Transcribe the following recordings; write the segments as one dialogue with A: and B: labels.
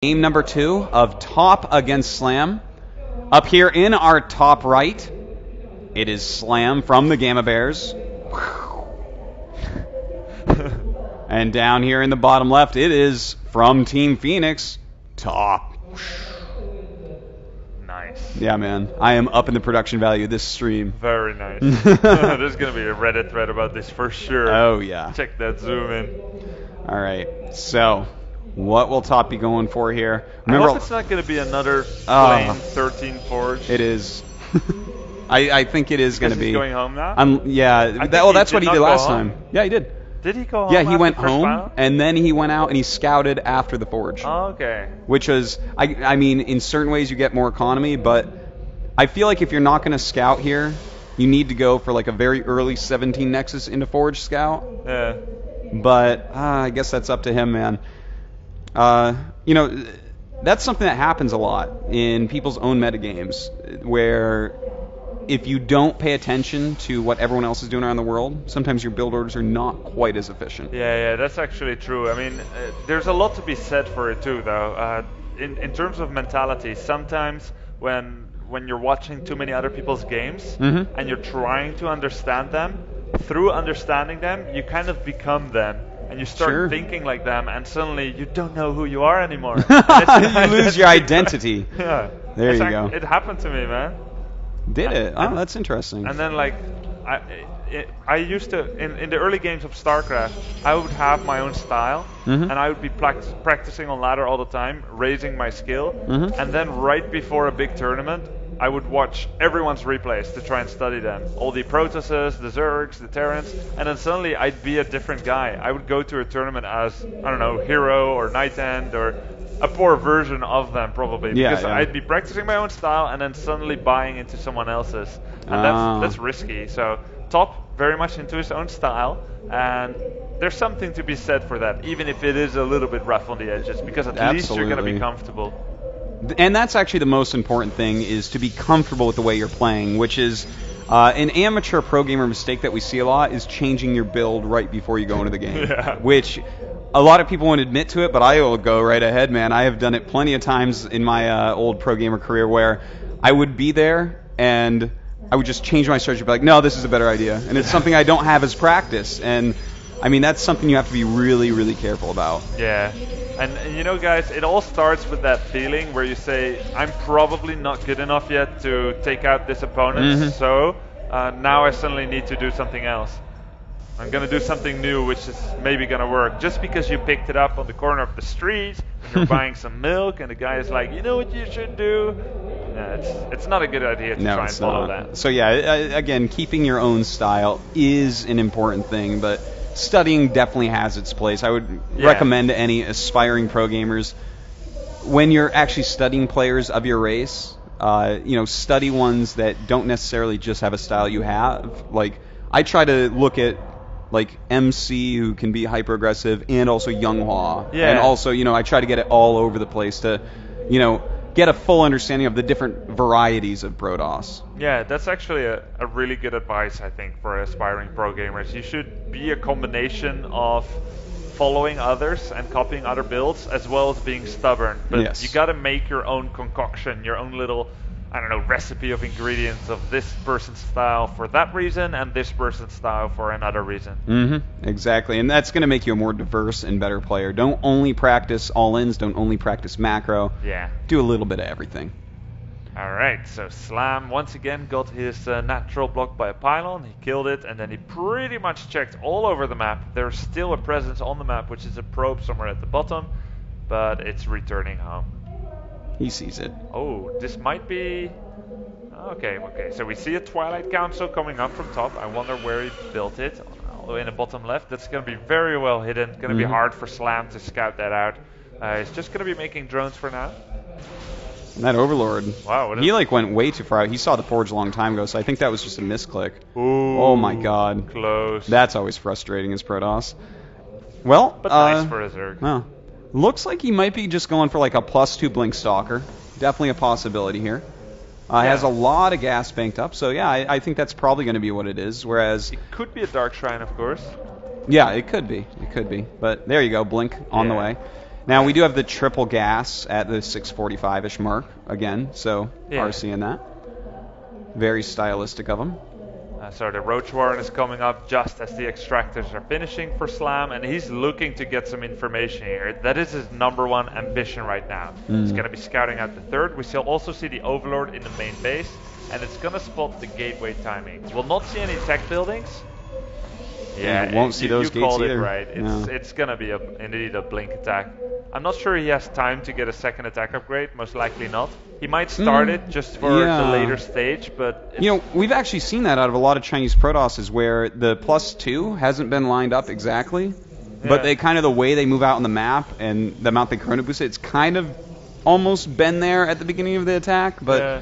A: Game number 2 of Top against Slam. Up here in our top right, it is Slam from the Gamma Bears. And down here in the bottom left, it is from Team Phoenix, Top.
B: Nice.
A: Yeah, man. I am up in the production value of this stream.
B: Very nice. There's going to be a Reddit thread about this for sure.
A: Oh, yeah.
B: Check that zoom in.
A: All right. So, what will Top be going for here?
B: Remember, I hope it's not going to be another plain 13 Forge.
A: It is. I think it is going to be.
B: He's going home now?
A: That's what he did last time. Yeah, he did.
B: Did he go home?
A: Yeah, he went home,
B: battle?
A: and then he went out and he scouted after the Forge.
B: Oh, okay.
A: Which was, I mean, in certain ways you get more economy, but I feel like if you're not going to scout here, you need to go for like a very early 17 Nexus into Forge scout.
B: Yeah.
A: But I guess that's up to him, man. You know, that's something that happens a lot in people's own metagames, where if you don't pay attention to what everyone else is doing around the world, sometimes your build orders are not quite as efficient.
B: Yeah, that's actually true. I mean, there's a lot to be said for it too, though. In terms of mentality, sometimes when you're watching too many other people's games and you're trying to understand them, through understanding them, you kind of become them. And you start thinking like them, and suddenly you don't know who you are anymore.
A: You lose your identity.
B: Yeah.
A: There you go.
B: It happened to me, man.
A: Did it? Oh, that's interesting.
B: And then, like, I used to, in the early games of StarCraft, I would have my own style, and I would be practicing on ladder all the time, raising my skill, and then right before a big tournament, I would watch everyone's replays to try and study them. All the Protosses, the Zergs, the Terrans, and then suddenly I'd be a different guy. I would go to a tournament as, I don't know, Hero or Night End or a poor version of them probably. Because I'd be practicing my own style and then suddenly buying into someone else's. And that's risky. So Top very much into his own style, and there's something to be said for that, even if it is a little bit rough on the edges, because at least you're going to be comfortable.
A: And that's actually the most important thing, is to be comfortable with the way you're playing, which is an amateur pro gamer mistake that we see a lot is changing your build right before you go into the game. Which a lot of people won't admit to it, but I will go right ahead, man. I have done it plenty of times in my old pro gamer career where I would be there and I would just change my strategy, be like, no, this is a better idea. And it's something I don't have as practice. And I mean, that's something you have to be really, really careful about.
B: Yeah. And you know, guys, it all starts with that feeling where you say, I'm probably not good enough yet to take out this opponent, so now I suddenly need to do something else. I'm going to do something new, which is maybe going to work. Just because you picked it up on the corner of the street, and you're buying some milk, and the guy is like, you know what you should do? It's not a good idea to try and follow that.
A: So yeah, again, keeping your own style is an important thing, but studying definitely has its place. I would recommend to any aspiring pro gamers, when you're actually studying players of your race, you know, study ones that don't necessarily just have a style you have. Like, I try to look at like MC, who can be hyper aggressive, and also Younghwa. And also, you know, I try to get it all over the place to, you know, get a full understanding of the different varieties of Protoss.
B: Yeah, that's actually a really good advice, I think, for aspiring pro gamers. You should be a combination of following others and copying other builds, as well as being stubborn. But you got to make your own concoction, your own little, I don't know, recipe of ingredients of this person's style for that reason and this person's style for another reason.
A: Exactly, and that's going to make you a more diverse and better player. Don't only practice all-ins, don't only practice macro. Do a little bit of everything.
B: Alright, so Slam once again got his natural block by a pylon. He killed it, and then he pretty much checked all over the map. There's still a presence on the map, which is a probe somewhere at the bottom, but it's returning home.
A: He sees it.
B: Oh, this might be... Okay, so we see a Twilight Council coming up from top. I wonder where he built it. All the way in the bottom left. That's going to be very well hidden. Going to be hard for Slam to scout that out. He's just going to be making drones for now.
A: And that Overlord,
B: wow,
A: he like went way too far out. He saw the Forge a long time ago, so I think that was just a misclick.
B: Ooh,
A: oh my god.
B: Close.
A: That's always frustrating as Protoss. Well,
B: but nice for a Zerg.
A: Well, looks like he might be just going for like a +2 Blink Stalker. Definitely a possibility here. Has a lot of gas banked up, so yeah, I think that's probably going to be what it is. Whereas
B: it could be a Dark Shrine, of course.
A: Yeah, it could be. It could be. But there you go, Blink on the way. Now, we do have the triple gas at the 645-ish mark again, so RC in that. Very stylistic of him.
B: So the Roach Warren is coming up just as the extractors are finishing for Slam, and he's looking to get some information here. That is his #1 ambition right now. He's going to be scouting out the third. We shall also see the Overlord in the main base, and it's going to spot the gateway timing. We'll not see any tech buildings.
A: Yeah, won't see those gates
B: called
A: either.
B: It right. It's going to be indeed a blink attack. I'm not sure he has time to get a second attack upgrade. Most likely not. He might start it just for the later stage, but
A: we've actually seen that out of a lot of Chinese Protosses where the +2 hasn't been lined up exactly, but they kind of the way they move out on the map and the amount they chrono boost it, it's kind of almost been there at the beginning of the attack. But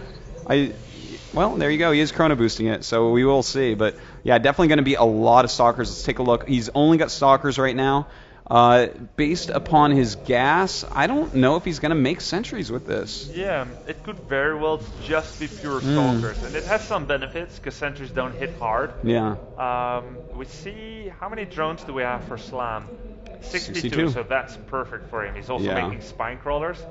A: well, there you go. He is chrono boosting it, so we will see. But yeah, definitely going to be a lot of Stalkers. Let's take a look. He's only got Stalkers right now. Based upon his gas, I don't know if he's going to make sentries with this.
B: Yeah, it could very well just be pure Stalkers. And it has some benefits, because sentries don't hit hard.
A: Yeah.
B: We see, how many drones do we have for Slam? 62, so that's perfect for him. He's also making spine crawlers.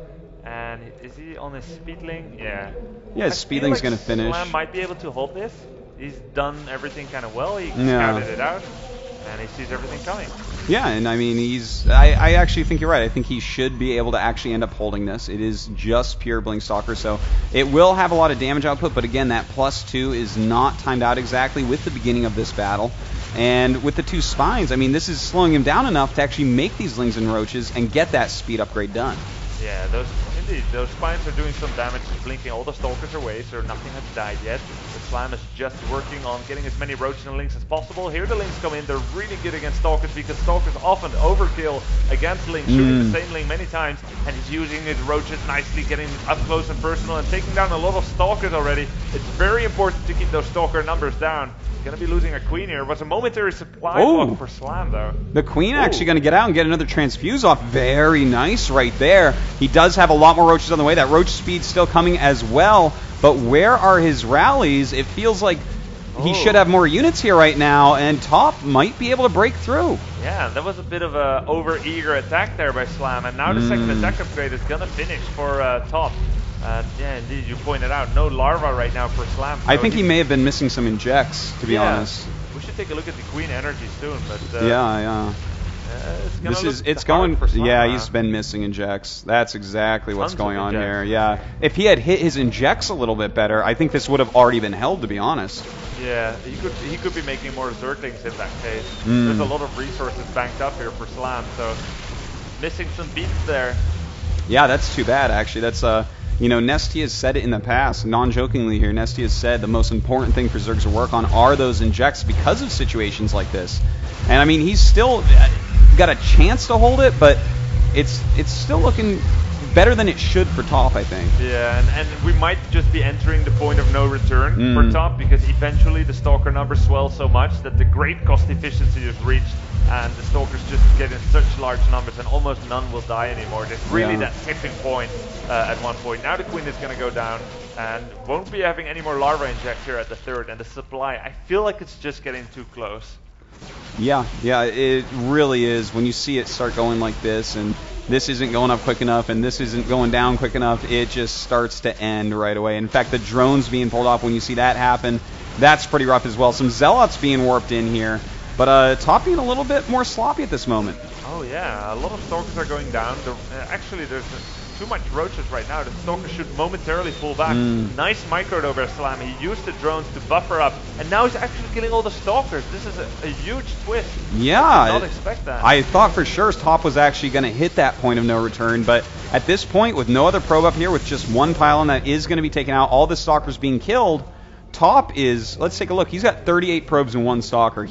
B: And is he on his Speedling? Yeah.
A: Yeah, his Speedling's going to finish.
B: Slam might be able to hold this. He's done everything kind of well. He scouted it out. And he sees everything coming. Yeah,
A: and I mean, I actually think you're right. I think he should be able to actually end up holding this. It is just pure Blink Stalker, so it will have a lot of damage output, but again, that +2 is not timed out exactly with the beginning of this battle. And with the 2 spines, I mean, this is slowing him down enough to actually make these Lings and Roaches and get that speed upgrade done.
B: Yeah, those spines are doing some damage, blinking all the Stalkers away, so nothing has died yet. The Slam is just working on getting as many Roaches and Lings as possible. Here the Lings come in, they're really good against Stalkers because Stalkers often overkill against Lings, shooting the same Ling many times, and he's using his Roaches nicely, getting up close and personal, and taking down a lot of Stalkers already. It's very important to keep those Stalker numbers down. Going to be losing a Queen here. It was a momentary supply block for Slam, though.
A: The Queen actually going to get out and get another Transfuse off. Very nice right there. He does have a lot more Roaches on the way. That Roach speed still coming as well. But where are his rallies? It feels like he should have more units here right now, and Top might be able to break through.
B: Yeah, that was a bit of a over-eager attack there by Slam, and now the second attack upgrade is going to finish for Top. Yeah, indeed, you pointed out, no Larva right now for Slam. So
A: I think he may have been missing some injects, to be honest.
B: We should take a look at the Queen energy soon, but...
A: it's going for Slam now. He's been missing injects. That's exactly what's going on here. Yeah, if he had hit his injects a little bit better, I think this would have already been held, to be honest.
B: Yeah, he could be making more Zerglings in that case. There's a lot of resources banked up here for Slam, so missing some beats there.
A: Yeah, that's too bad, actually. That's Nesty has said it in the past, non-jokingly here. Nesty has said the most important thing for Zergs to work on are those injects because of situations like this. And I mean, he's still got a chance to hold it, but it's still looking better than it should for Top, I think.
B: Yeah, and we might just be entering the point of no return for Top, because eventually the Stalker numbers swell so much that the great cost efficiency is reached, and the Stalkers just get in such large numbers, and almost none will die anymore. There's really that tipping point at one point. Now the Queen is going to go down, and won't be having any more Larva injects here at the third, and the supply, I feel like it's just getting too close.
A: Yeah, it really is. When you see it start going like this, and this isn't going up quick enough, and this isn't going down quick enough, it just starts to end right away. In fact, the drones being pulled off, when you see that happen, that's pretty rough as well. Some Zealots being warped in here, but Top being a little bit more sloppy at this moment.
B: Oh yeah, a lot of Stalkers are going down. Actually, there's too much Roaches right now. The Stalker should momentarily pull back. Nice micro over Slam. He used the drones to buffer up, and now he's actually killing all the Stalkers. This is a huge twist.
A: Yeah,
B: I did not expect that.
A: I thought for sure Top was actually going to hit that point of no return, but at this point, with no other probe up here, with just one pylon that is going to be taken out, all the Stalkers being killed, Top is, let's take a look, he's got 38 probes and 1 Stalker.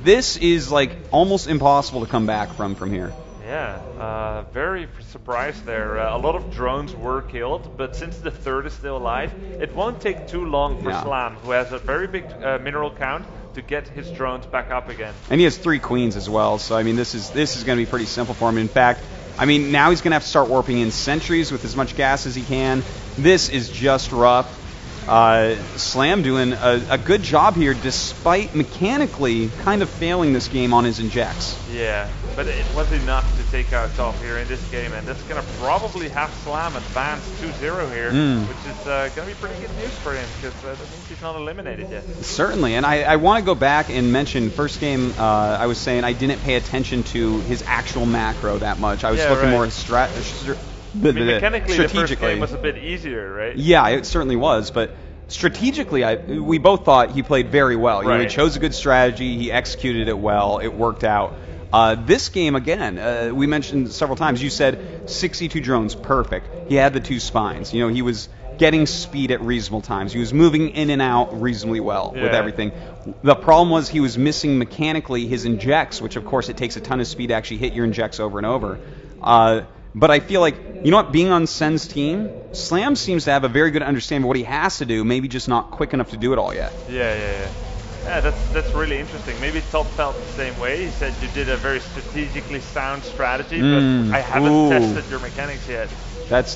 A: This is like almost impossible to come back from here.
B: Yeah, very surprised there. A lot of drones were killed, but since the third is still alive, it won't take too long for Slam, who has a very big mineral count, to get his drones back up again.
A: And he has 3 queens as well, so I mean, this is going to be pretty simple for him. In fact, I mean, now he's going to have to start warping in sentries with as much gas as he can. This is just rough. Slam doing a good job here, despite mechanically kind of failing this game on his injects.
B: Yeah, but it was enough to take out Top here in this game, and that's going to probably have Slam advance 2-0 here, which is going to be pretty good news for him, because that means he's not eliminated yet.
A: Certainly, and I want to go back and mention, first game, I was saying I didn't pay attention to his actual macro that much. I was looking more at
B: mechanically, the first game was a bit easier, right?
A: Yeah, it certainly was, but strategically, we both thought he played very well. You know, he chose a good strategy, he executed it well, it worked out. This game, again, we mentioned several times, you said 62 drones, perfect. He had the 2 spines. You know, he was getting speed at reasonable times. He was moving in and out reasonably well with everything. The problem was he was missing mechanically his injects, which, of course, it takes a ton of speed to actually hit your injects over and over. But I feel like, you know what, being on Sen's team, Slam seems to have a very good understanding of what he has to do, maybe just not quick enough to do it all yet.
B: Yeah, that's really interesting. Maybe Top felt the same way. He said you did a very strategically sound strategy, but I haven't tested your mechanics yet.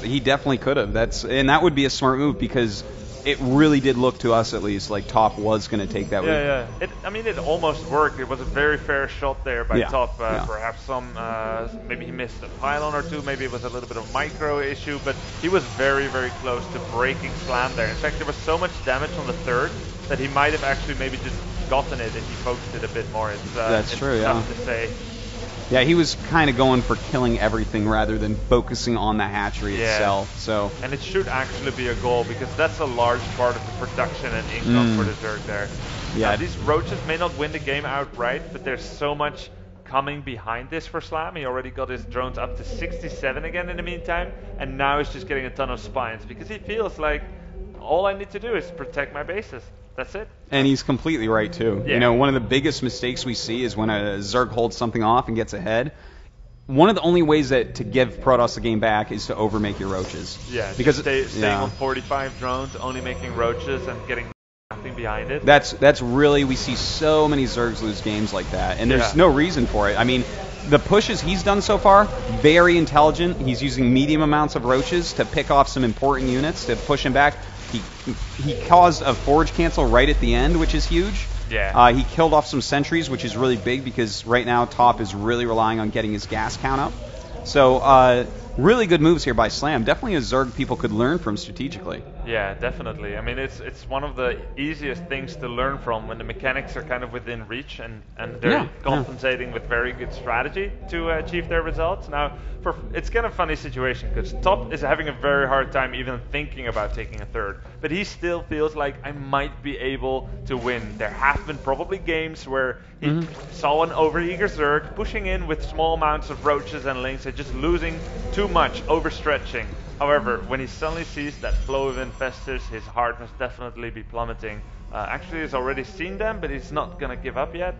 A: He definitely could have. And that would be a smart move, because it really did look to us, at least, like Top was going to take that way.
B: It almost worked. It was a very fair shot there by Top. Perhaps maybe he missed a pylon or two. Maybe it was a little bit of micro issue, but he was very, very close to breaking Slam there. In fact, there was so much damage on the third that he might have actually maybe just gotten it if he focused it a bit more. It's
A: true,
B: tough to say.
A: Yeah, he was kind of going for killing everything rather than focusing on the hatchery itself. So,
B: and it should actually be a goal, because that's a large part of the production and income for the Zerg there.
A: Yeah,
B: now, these roaches may not win the game outright, but there's so much coming behind this for Slam. He already got his drones up to 67 again in the meantime, and now he's just getting a ton of spines, because he feels like all I need to do is protect my bases. That's it.
A: And he's completely right, too.
B: Yeah.
A: You know, one of the biggest mistakes we see is when a Zerg holds something off and gets ahead. One of the only ways to give Protoss the game back is to overmake your roaches.
B: Yeah, because staying on 45 drones, only making roaches and getting nothing behind it.
A: That's really, we see so many Zergs lose games like that, and there's no reason for it. I mean, the pushes he's done so far, very intelligent. He's using medium amounts of roaches to pick off some important units to push him back. He caused a forge cancel right at the end, which is huge.
B: Yeah.
A: He killed off some sentries, which is really big, because right now Top is really relying on getting his gas count up. So really good moves here by Slam. Definitely a Zerg people could learn from strategically.
B: Yeah, definitely. I mean, it's one of the easiest things to learn from when the mechanics are kind of within reach, and they're compensating with very good strategy to achieve their results. Now, it's kind of a funny situation, because Top is having a very hard time even thinking about taking a third, but he still feels like I might be able to win. There have been probably games where he saw an overeager Zerg pushing in with small amounts of roaches and links and just losing too much, overstretching. However, when he suddenly sees that flow of infestors, his heart must definitely be plummeting. Actually, he's already seen them, but he's not going to give up yet.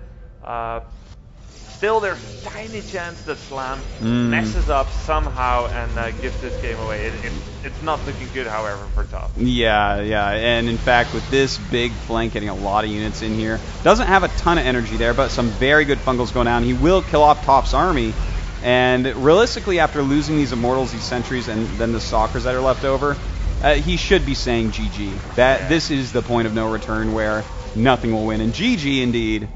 B: Still, there's a tiny chance that Slam messes up somehow and gives this game away. It's not looking good, however, for Top.
A: Yeah, and in fact, with this big flank getting a lot of units in here, doesn't have a ton of energy there, but some very good fungals going down. He will kill off Top's army. And realistically, after losing these Immortals, these Sentries, and then the Stalkers that are left over, he should be saying GG. This is the point of no return where nothing will win. And GG indeed.